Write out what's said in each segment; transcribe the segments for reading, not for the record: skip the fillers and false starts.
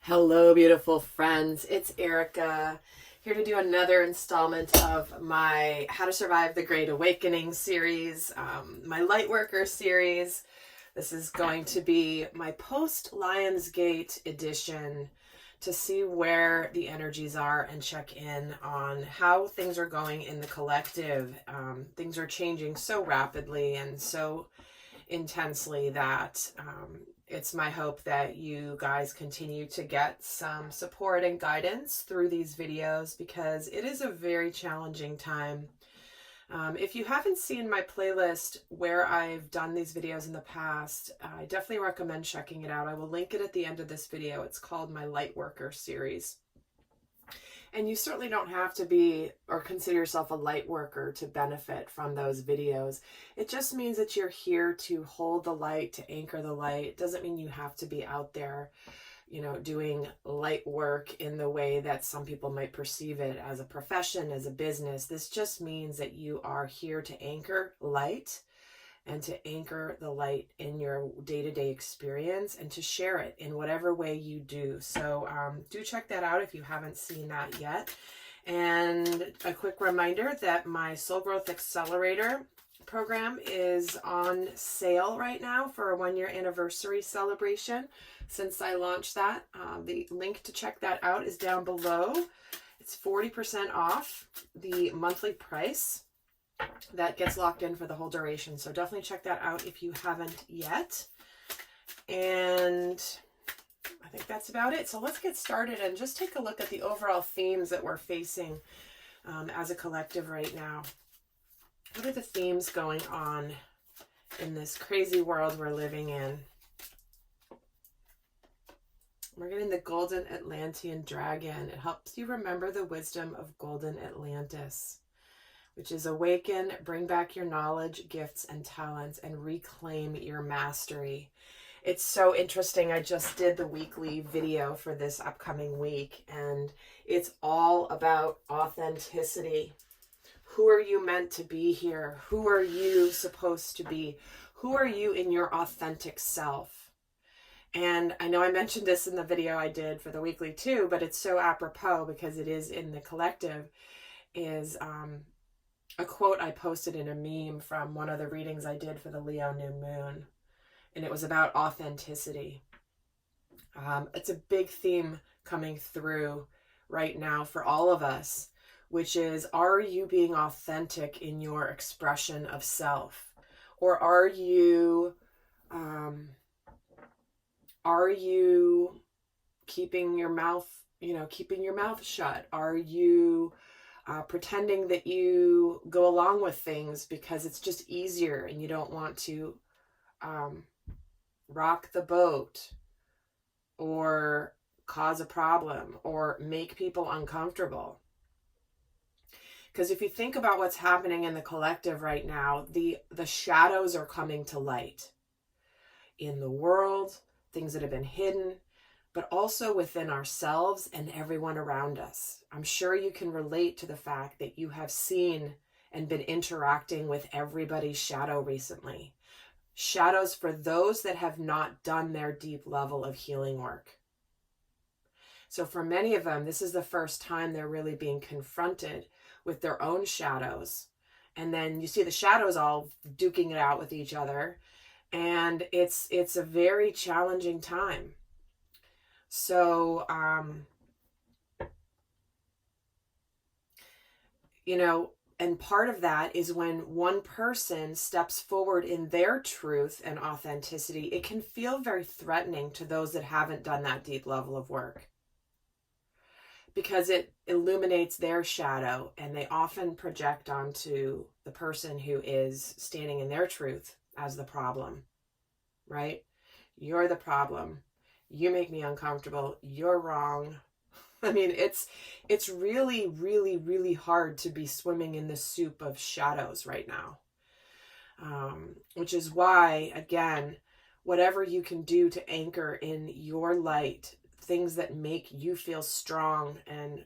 Hello, beautiful friends. It's Erika here to do another installment of my How to Survive the Great Awakening series, my Lightworker series. This is going to be my post-Lionsgate edition to see where the energies are and check in on how things are going in the collective. Things are changing so rapidly and so intensely that it's my hope that you guys continue to get some support and guidance through these videos because it is a very challenging time. If you haven't seen my playlist where I've done these videos in the past, I definitely recommend checking it out. I will link it at the end of this video. It's called my Lightworker series. And you certainly don't have to be or consider yourself a light worker to benefit from those videos. It just means that you're here to hold the light, to anchor the light. It doesn't mean you have to be out there, doing light work in the way that some people might perceive it as a profession, as a business. This just means that you are here to anchor light and to anchor the light in your day-to-day experience and to share it in whatever way you do. So do check that out if you haven't seen that yet. And a quick reminder that my Soul Growth Accelerator program is on sale right now for a 1-year anniversary celebration since I launched that. The link to check that out is down below. It's 40% off the monthly price. That gets locked in for the whole duration. So definitely check that out if you haven't yet. And I think that's about it. So let's get started and just take a look at the overall themes that we're facing as a collective right now. What are the themes going on in this crazy world we're living in? We're getting the Golden Atlantean Dragon. It helps you remember the wisdom of Golden Atlantis, which is awaken, bring back your knowledge, gifts, and talents, and reclaim your mastery. It's so interesting. I just did the weekly video for this upcoming week, and it's all about authenticity. Who are you meant to be here? Who are you supposed to be? Who are you in your authentic self? And I know I mentioned this in the video I did for the weekly too, but it's so apropos because it is in the collective, is a quote I posted in a meme from one of the readings I did for the Leo new moon, and it was about authenticity. It's a big theme coming through right now for all of us, which is, are you being authentic in your expression of self? Or are you keeping your mouth shut? Are you pretending that you go along with things because it's just easier and you don't want to rock the boat or cause a problem or make people uncomfortable? Because if you think about what's happening in the collective right now, the shadows are coming to light in the world, things that have been hidden, but also within ourselves and everyone around us. I'm sure you can relate to the fact that you have seen and been interacting with everybody's shadow recently. Shadows for those that have not done their deep level of healing work. So for many of them, this is the first time they're really being confronted with their own shadows. And then you see the shadows all duking it out with each other. And it's a very challenging time. So, and part of that is when one person steps forward in their truth and authenticity, it can feel very threatening to those that haven't done that deep level of work, because it illuminates their shadow and they often project onto the person who is standing in their truth as the problem, right? You're the problem. You make me uncomfortable. You're wrong. I mean, it's really, really, really hard to be swimming in the soup of shadows right now. Which is why, again, whatever you can do to anchor in your light, things that make you feel strong and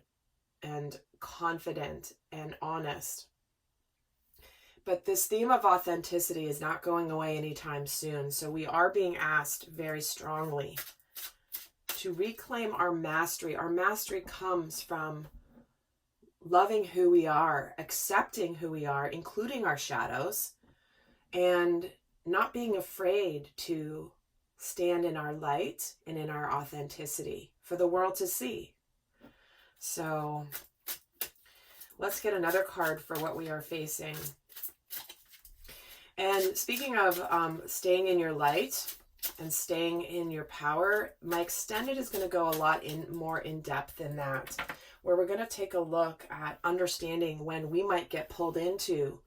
confident and honest. But this theme of authenticity is not going away anytime soon. So we are being asked very strongly to reclaim our mastery. Our mastery comes from loving who we are, accepting who we are, including our shadows, and not being afraid to stand in our light and in our authenticity for the world to see. So let's get another card for what we are facing. And speaking of staying in your light and staying in your power, my extended is going to go a lot more in depth in that, where we're going to take a look at understanding when we might get pulled into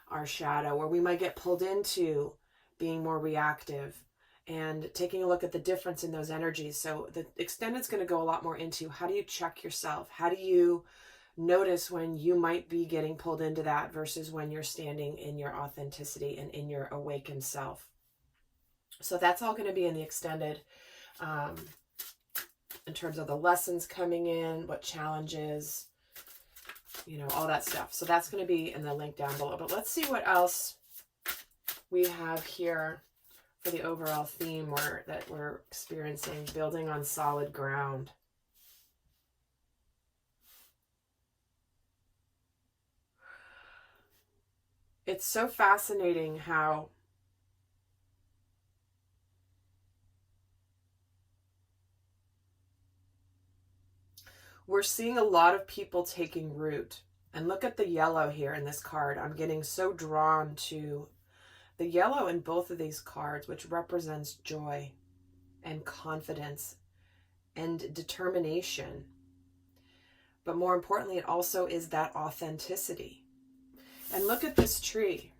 our shadow, or we might get pulled into being more reactive, and taking a look at the difference in those energies. So the extended is going to go a lot more into how do you check yourself? How do you notice when you might be getting pulled into that versus when you're standing in your authenticity and in your awakened self? So that's all going to be in the extended, in terms of the lessons coming in, what challenges, you know, all that stuff. So that's going to be in the link down below. But let's see what else we have here for the overall theme that we're experiencing, building on solid ground. It's so fascinating how we're seeing a lot of people taking root. And look at the yellow here in this card. I'm getting so drawn to the yellow in both of these cards, which represents joy and confidence and determination. But more importantly, it also is that authenticity. And look at this tree.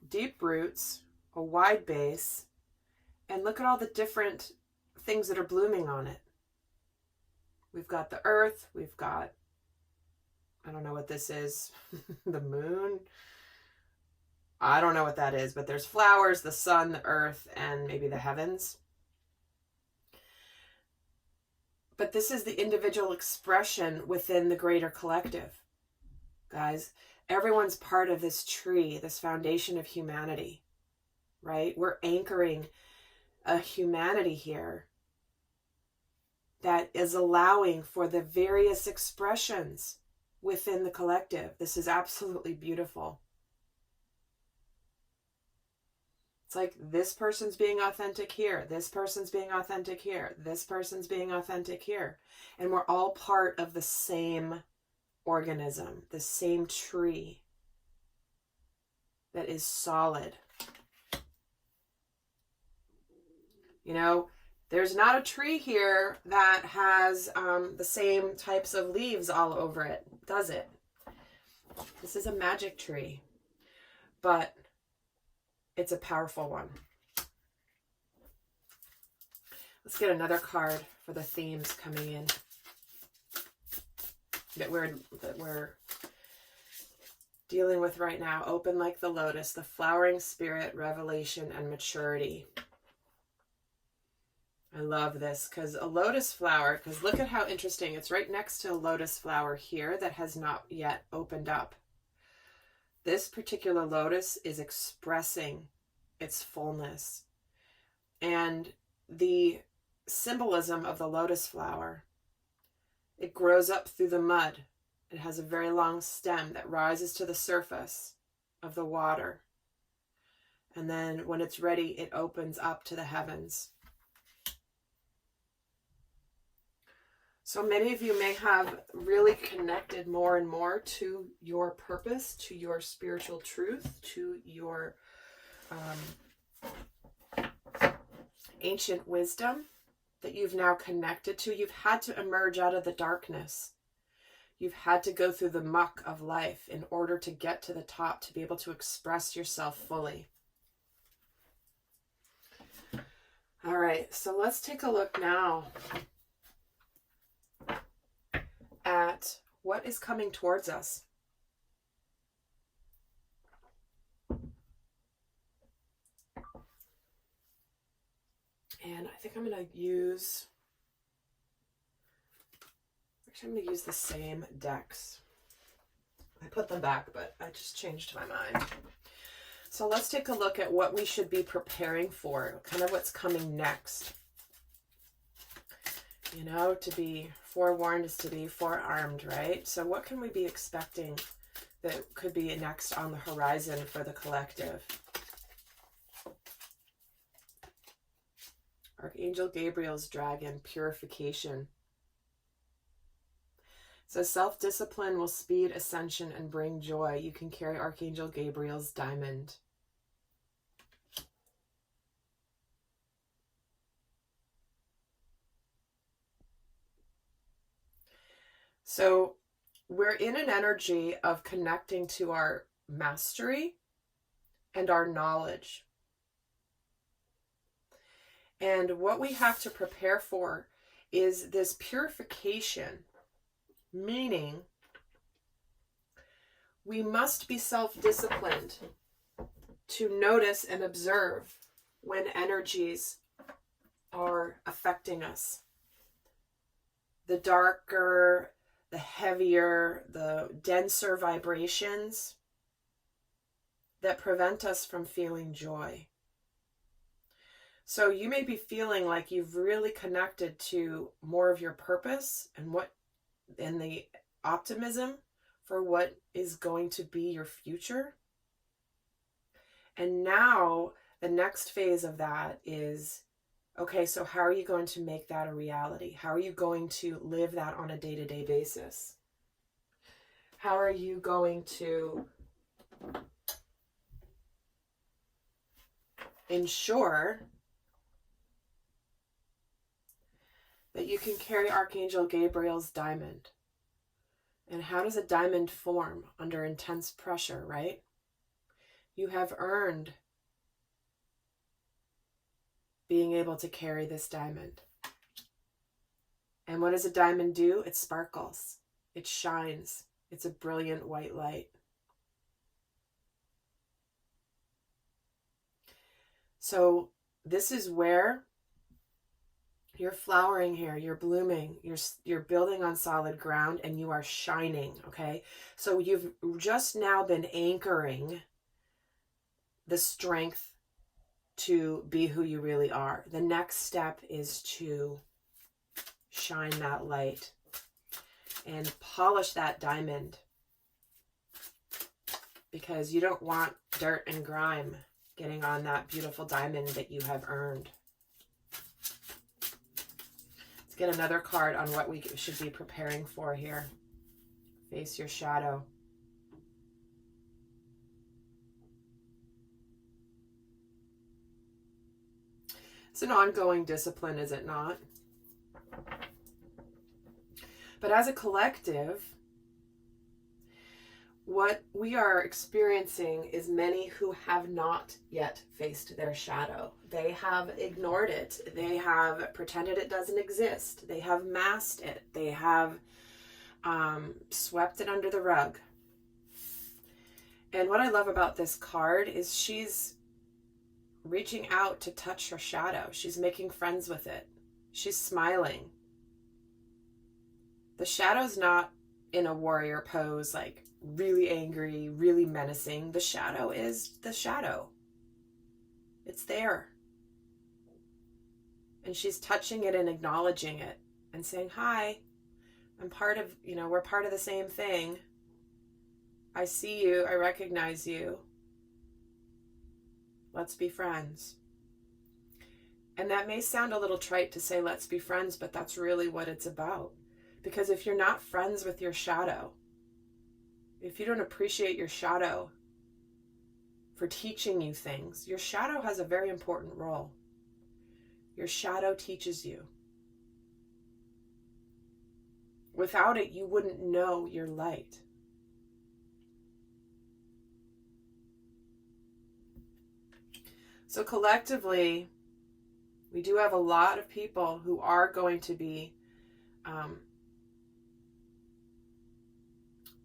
Deep roots, a wide base, and look at all the different things that are blooming on it. We've got the earth, we've got, I don't know what this is, the moon. I don't know what that is, but there's flowers, the sun, the earth, and maybe the heavens. But this is the individual expression within the greater collective. Guys, everyone's part of this tree, this foundation of humanity, right? We're anchoring a humanity here that is allowing for the various expressions within the collective. This is absolutely beautiful. It's like this person's being authentic here, this person's being authentic here, this person's being authentic here. And we're all part of the same organism, the same tree that is solid. You know, there's not a tree here that has the same types of leaves all over it, does it? This is a magic tree, but it's a powerful one. Let's get another card for the themes coming in that we're dealing with right now. Open like the lotus, the flowering spirit, revelation, and maturity. I love this because a lotus flower, because look at how interesting. It's right next to a lotus flower here that has not yet opened up. This particular lotus is expressing its fullness. And the symbolism of the lotus flower, it grows up through the mud. It has a very long stem that rises to the surface of the water. And then when it's ready, it opens up to the heavens. So many of you may have really connected more and more to your purpose, to your spiritual truth, to your ancient wisdom that you've now connected to. You've had to emerge out of the darkness. You've had to go through the muck of life in order to get to the top, to be able to express yourself fully. All right, so let's take a look now at what is coming towards us. And I think I'm going to use, actually I'm going to use the same decks. I put them back, but I just changed my mind. So let's take a look at what we should be preparing for, kind of what's coming next. You know, to be forewarned is to be forearmed, right? So what can we be expecting that could be next on the horizon for the collective? Archangel Gabriel's dragon, purification. So self-discipline will speed ascension and bring joy. You can carry Archangel Gabriel's diamond. So we're in an energy of connecting to our mastery and our knowledge. And what we have to prepare for is this purification, meaning we must be self-disciplined to notice and observe when energies are affecting us. The darker, the heavier, the denser vibrations that prevent us from feeling joy. So you may be feeling like you've really connected to more of your purpose and the optimism for what is going to be your future. And now the next phase of that is, okay, so how are you going to make that a reality? How are you going to live that on a day-to-day basis? How are you going to ensure that you can carry Archangel Gabriel's diamond? And how does a diamond form under intense pressure, right? You have earned being able to carry this diamond. And what does a diamond do? It sparkles. It shines. It's a brilliant white light. So this is where you're flowering here, you're blooming, you're building on solid ground, and you are shining, okay? So you've just now been anchoring the strength to be who you really are. The next step is to shine that light and polish that diamond, because you don't want dirt and grime getting on that beautiful diamond that you have earned. Let's get another card on what we should be preparing for here. Face your shadow. It's an ongoing discipline, is it not? But as a collective, what we are experiencing is many who have not yet faced their shadow. They have ignored it. They have pretended it doesn't exist. They have masked it. They have swept it under the rug. And what I love about this card is she's reaching out to touch her shadow. She's making friends with it. She's smiling. The shadow's not in a warrior pose, like really angry, really menacing. The shadow is the shadow. It's there. And she's touching it and acknowledging it and saying, hi, I'm part of, we're part of the same thing. I see you. I recognize you. Let's be friends. And that may sound a little trite to say, let's be friends, but that's really what it's about. Because if you're not friends with your shadow, if you don't appreciate your shadow for teaching you things, your shadow has a very important role. Your shadow teaches you. Without it, you wouldn't know your light. So collectively, we do have a lot of people who are going to be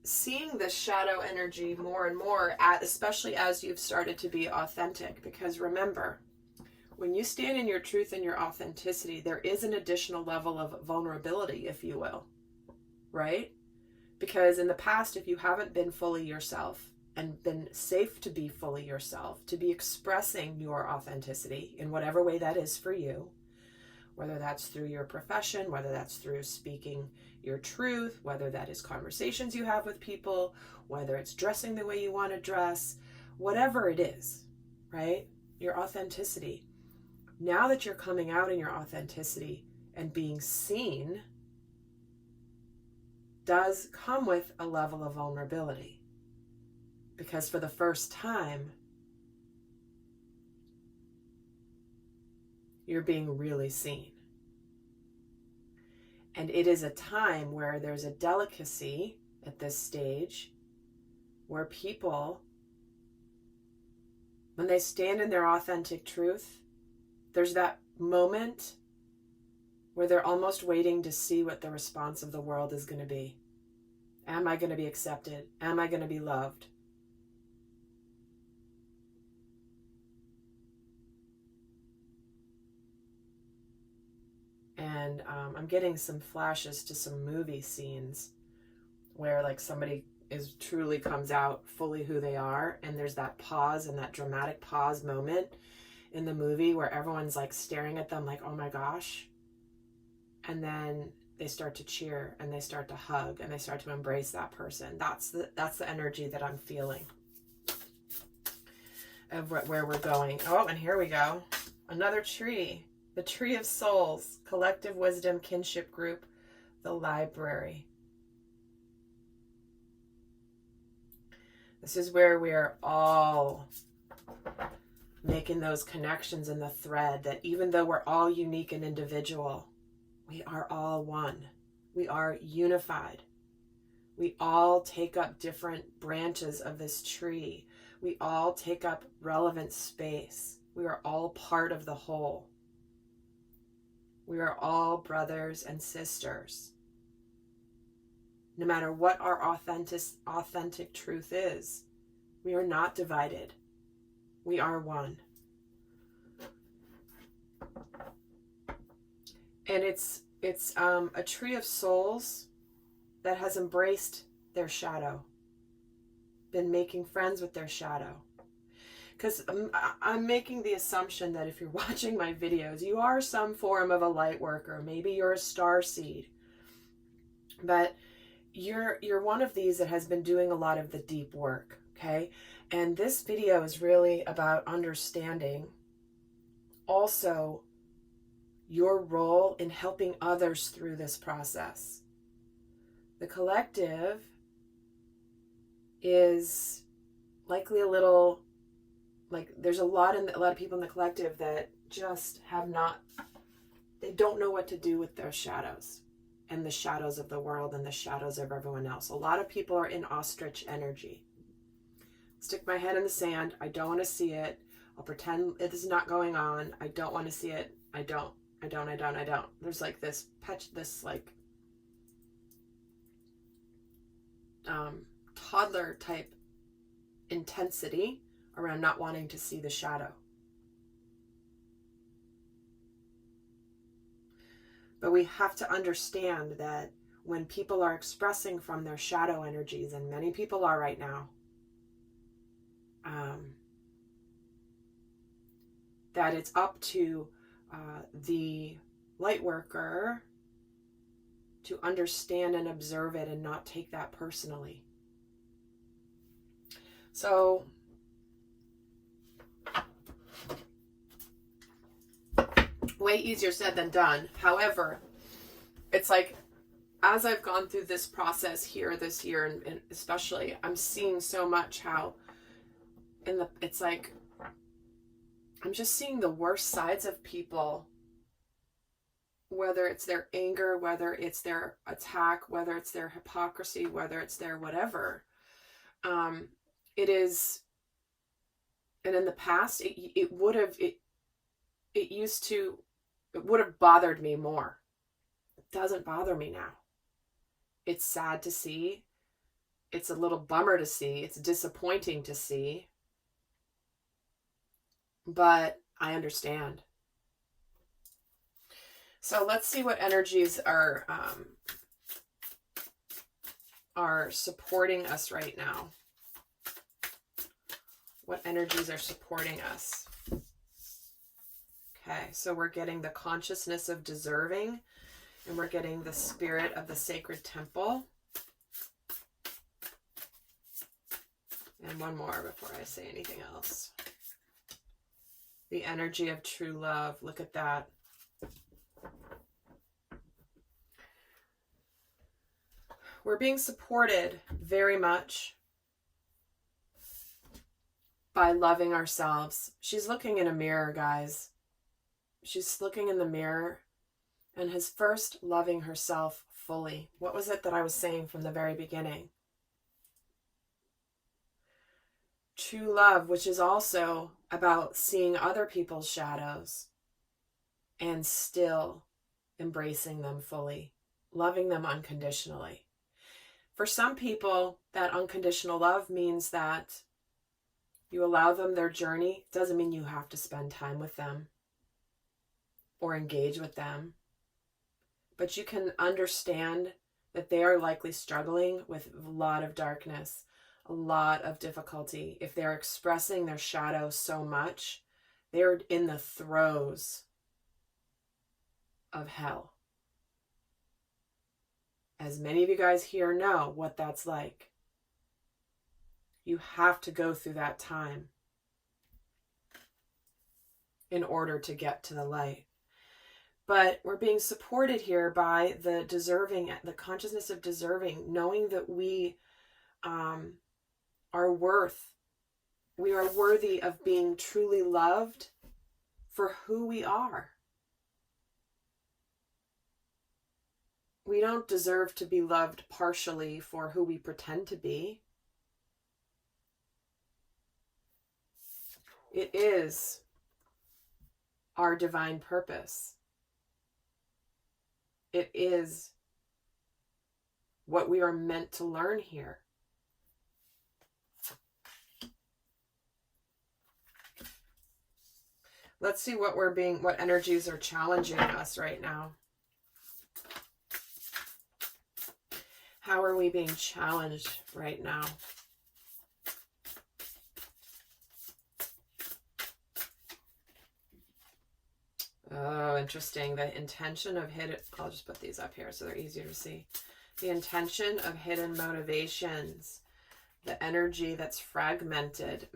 seeing this shadow energy more and more, especially as you've started to be authentic. Because remember, when you stand in your truth and your authenticity, there is an additional level of vulnerability, if you will, right? Because in the past, if you haven't been fully yourself and been safe to be fully yourself, to be expressing your authenticity in whatever way that is for you, whether that's through your profession, whether that's through speaking your truth, whether that is conversations you have with people, whether it's dressing the way you want to dress, whatever it is, right? Your authenticity. Now that you're coming out in your authenticity and being seen, does come with a level of vulnerability. Because for the first time, you're being really seen. And it is a time where there's a delicacy at this stage where people, when they stand in their authentic truth, there's that moment where they're almost waiting to see what the response of the world is going to be. Am I going to be accepted? Am I going to be loved? And I'm getting some flashes to some movie scenes where like somebody truly comes out fully who they are, and there's that pause and that dramatic pause moment in the movie where everyone's like staring at them like, oh my gosh. And then they start to cheer and they start to hug and they start to embrace that person. That's the energy that I'm feeling of where we're going. Oh, and here we go. Another tree. The Tree of Souls, Collective Wisdom Kinship Group, the Library. This is where we are all making those connections in the thread that even though we're all unique and individual, we are all one. We are unified. We all take up different branches of this tree. We all take up relevant space. We are all part of the whole. We are all brothers and sisters. No matter what our authentic truth is, we are not divided. We are one. And it's a tree of souls that has embraced their shadow, been making friends with their shadow. Because I'm making the assumption that if you're watching my videos, you are some form of a light worker. Maybe you're a star seed. But you're one of these that has been doing a lot of the deep work, okay? And this video is really about understanding also your role in helping others through this process. The collective is likely a little... like there's a lot of people in the collective that just they don't know what to do with their shadows and the shadows of the world and the shadows of everyone else. A lot of people are in ostrich energy. Stick my head in the sand. I don't want to see it. I'll pretend it is not going on. I don't want to see it. I don't. There's like this toddler type intensity around not wanting to see the shadow. But we have to understand that when people are expressing from their shadow energies, and many people are right now, that it's up to the light worker to understand and observe it and not take that personally. So way easier said than done. However, it's like, as I've gone through this process here this year, and especially, I'm seeing so much how it's like, I'm just seeing the worst sides of people, whether it's their anger, whether it's their attack, whether it's their hypocrisy, whether it's their whatever. It is, and in the past, it would have bothered me more. It doesn't bother me now. It's sad to see. It's a little bummer to see. It's disappointing to see. But I understand. So let's see what energies are supporting us right now. What energies are supporting us? Okay, so we're getting the consciousness of deserving, and we're getting the spirit of the sacred temple. And one more before I say anything else. The energy of true love. Look at that. We're being supported very much by loving ourselves. She's looking in a mirror, guys. She's looking in the mirror and is first loving herself fully. What was it that I was saying from the very beginning? True love, which is also about seeing other people's shadows and still embracing them fully, loving them unconditionally. For some people, that unconditional love means that you allow them their journey. It doesn't mean you have to spend time with them or engage with them, but you can understand that they are likely struggling with a lot of darkness, a lot of difficulty. If they're expressing their shadow so much, they're in the throes of hell. As many of you guys here know what that's like. You have to go through that time in order to get to the light. But we're being supported here by the deserving, the consciousness of deserving, knowing that we are worthy of being truly loved for who we are. We don't deserve to be loved partially for who we pretend to be. It is our divine purpose. It is what we are meant to learn here. Let's see what energies are challenging us right now. How are we being challenged right now? Oh, interesting. The intention of hidden... I'll just put these up here so they're easier to see. The intention of hidden motivations. The energy that's fragmented.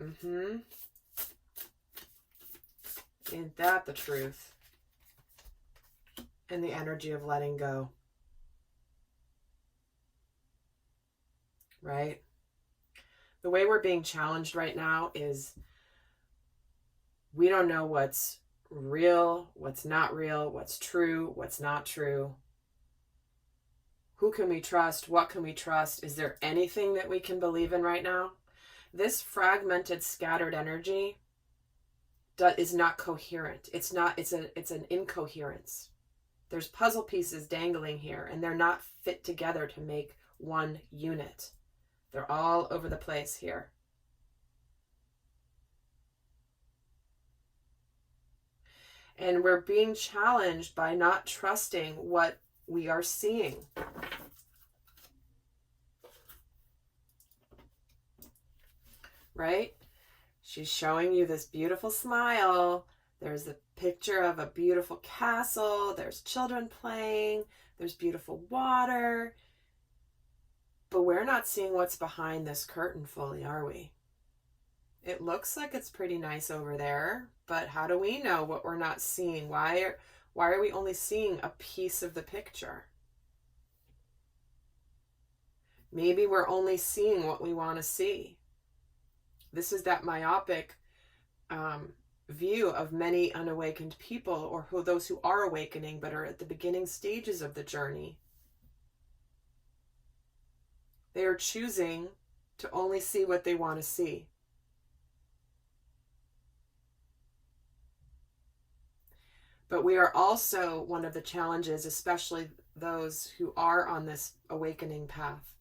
Ain't that the truth? And the energy of letting go. Right? The way we're being challenged right now is we don't know what's real, what's not real, what's true, what's not true. Who can we trust? What can we trust? Is there anything that we can believe in right now? This fragmented, scattered energy is not coherent. It's an incoherence. There's puzzle pieces dangling here, and they're not fit together to make one unit. They're all over the place here. And we're being challenged by not trusting what we are seeing. Right? She's showing you this beautiful smile. There's a picture of a beautiful castle. There's children playing. There's beautiful water. But we're not seeing what's behind this curtain fully, are we? It looks like it's pretty nice over there, but how do we know what we're not seeing? Why are we only seeing a piece of the picture? Maybe we're only seeing what we want to see. This is that myopic view of many unawakened people, or those who are awakening but are at the beginning stages of the journey. They are choosing to only see what they want to see. But we are also, one of the challenges, especially those who are on this awakening path,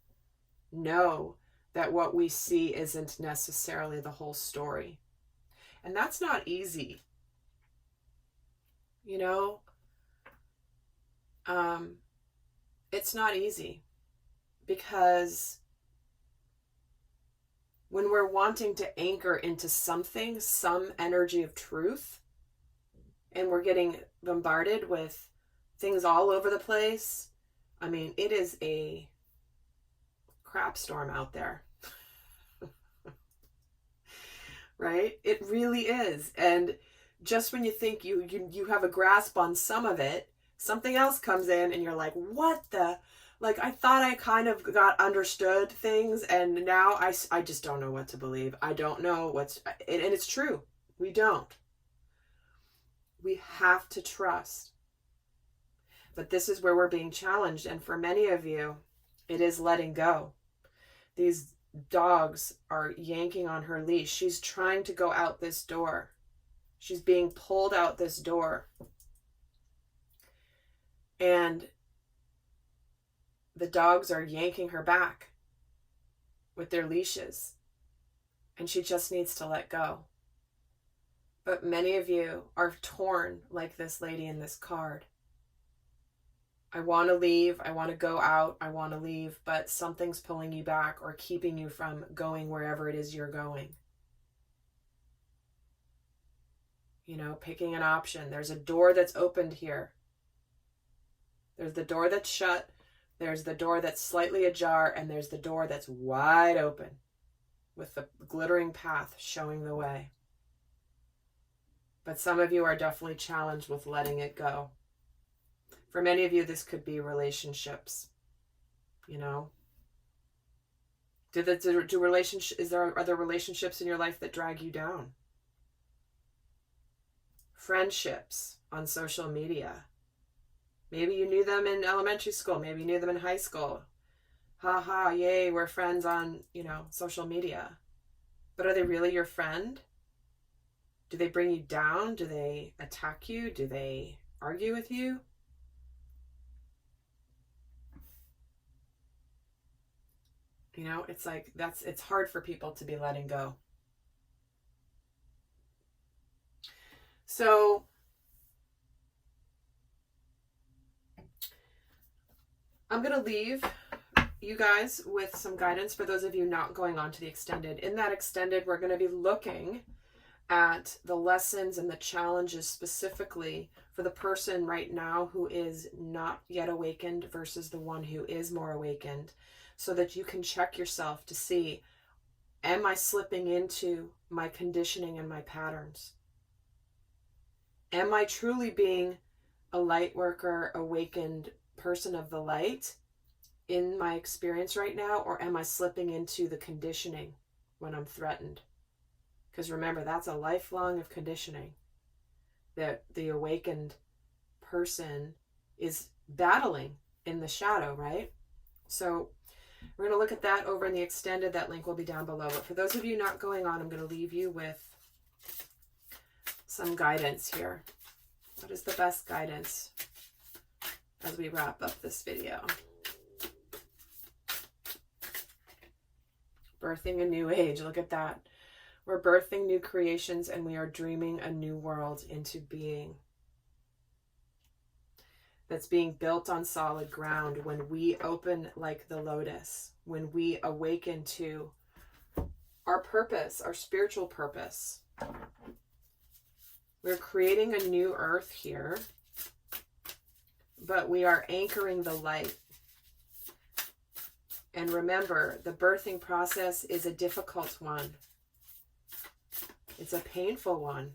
know that what we see isn't necessarily the whole story. And that's not easy. You know, it's not easy, because when we're wanting to anchor into something, some energy of truth, and we're getting bombarded with things all over the place. I mean, it is a crap storm out there. Right? It really is. And just when you think you have a grasp on some of it, something else comes in and you're like, what the? Like, I thought I kind of got understood things, and now I just don't know what to believe. I don't know and it's true. We don't. We have to trust. But this is where we're being challenged. And for many of you, it is letting go. These dogs are yanking on her leash. She's trying to go out this door. She's being pulled out this door. And the dogs are yanking her back with their leashes. And she just needs to let go. But many of you are torn like this lady in this card. I want to leave, I want to go out, I want to leave, but something's pulling you back or keeping you from going wherever it is you're going. You know, picking an option. There's a door that's opened here. There's the door that's shut, there's the door that's slightly ajar, and there's the door that's wide open with the glittering path showing the way. But some of you are definitely challenged with letting it go. For many of you, this could be relationships, you know. Are there relationships in your life that drag you down? Friendships on social media. Maybe you knew them in elementary school. Maybe you knew them in high school. Ha ha, yay, we're friends on, social media. But are they really your friend? Do they bring you down? Do they attack you? Do they argue with you? It's like it's hard for people to be letting go. So I'm going to leave you guys with some guidance for those of you not going on to the extended. In that extended, we're going to be looking at the lessons and the challenges specifically for the person right now who is not yet awakened versus the one who is more awakened, so that you can check yourself to see, am I slipping into my conditioning and my patterns? Am I truly being a light worker, awakened person of the light in my experience right now, or am I slipping into the conditioning when I'm threatened? Because remember, that's a lifelong of conditioning that the awakened person is battling in the shadow, right? So we're going to look at that over in the extended. That link will be down below. But for those of you not going on, I'm going to leave you with some guidance here. What is the best guidance as we wrap up this video? Birthing a new age. Look at that. We're birthing new creations and we are dreaming a new world into being. That's being built on solid ground when we open like the lotus, when we awaken to our purpose, our spiritual purpose. We're creating a new earth here, but we are anchoring the light. And remember, the birthing process is a difficult one. It's a painful one.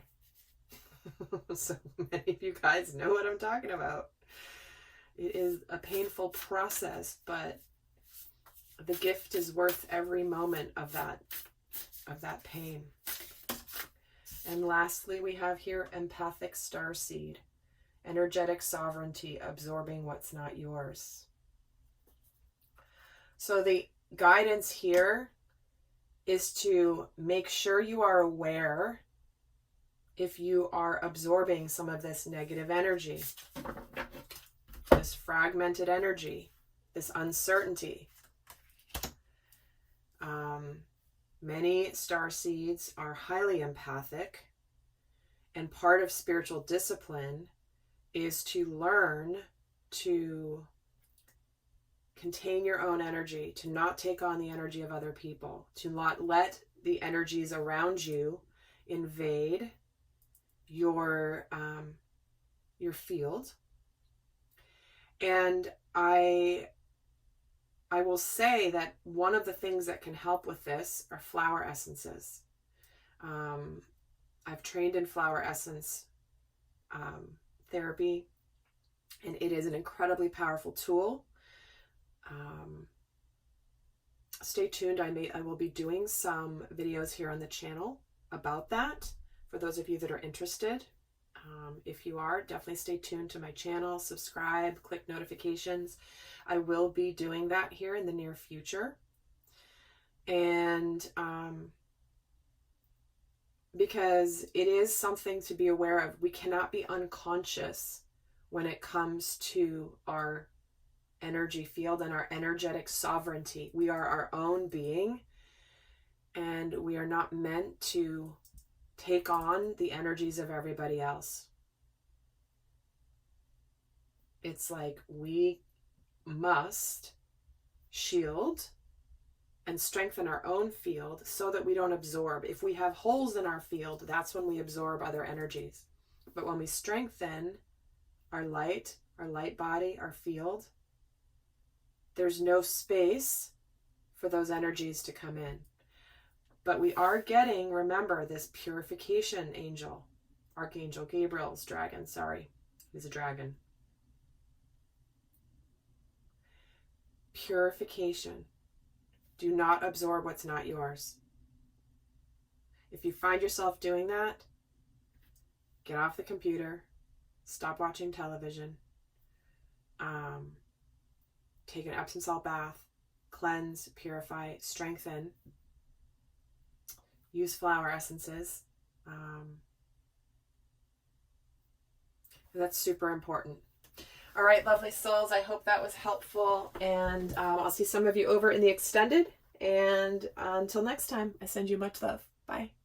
So many of you guys know what I'm talking about. It is a painful process, but the gift is worth every moment of that pain. And lastly, we have here empathic starseed, energetic sovereignty, absorbing what's not yours. So the guidance here is to make sure you are aware if you are absorbing some of this negative energy, this fragmented energy, this uncertainty. Many starseeds are highly empathic, and part of spiritual discipline is to learn to contain your own energy, to not take on the energy of other people, to not let the energies around you invade your your field. And I will say that one of the things that can help with this are flower essences. I've trained in flower essence therapy, and it is an incredibly powerful tool. Stay tuned. I will be doing some videos here on the channel about that for those of you that are interested. If you are, definitely stay tuned to my channel, subscribe, click notifications. I will be doing that here in the near future. And because it is something to be aware of. We cannot be unconscious when it comes to our energy field and our energetic sovereignty. We are our own being, and we are not meant to take on the energies of everybody else. It's like we must shield and strengthen our own field so that we don't absorb. If we have holes in our field, that's when we absorb other energies. But when we strengthen our light body, our field, there's no space for those energies to come in. But we are getting, remember, this purification angel, Archangel Gabriel's dragon, sorry, he's a dragon. Purification. Do not absorb what's not yours. If you find yourself doing that, get off the computer, stop watching television, take an Epsom salt bath, cleanse, purify, strengthen, use flower essences. That's super important. All right, lovely souls, I hope that was helpful, and I'll see some of you over in the extended, and until next time, I send you much love. Bye.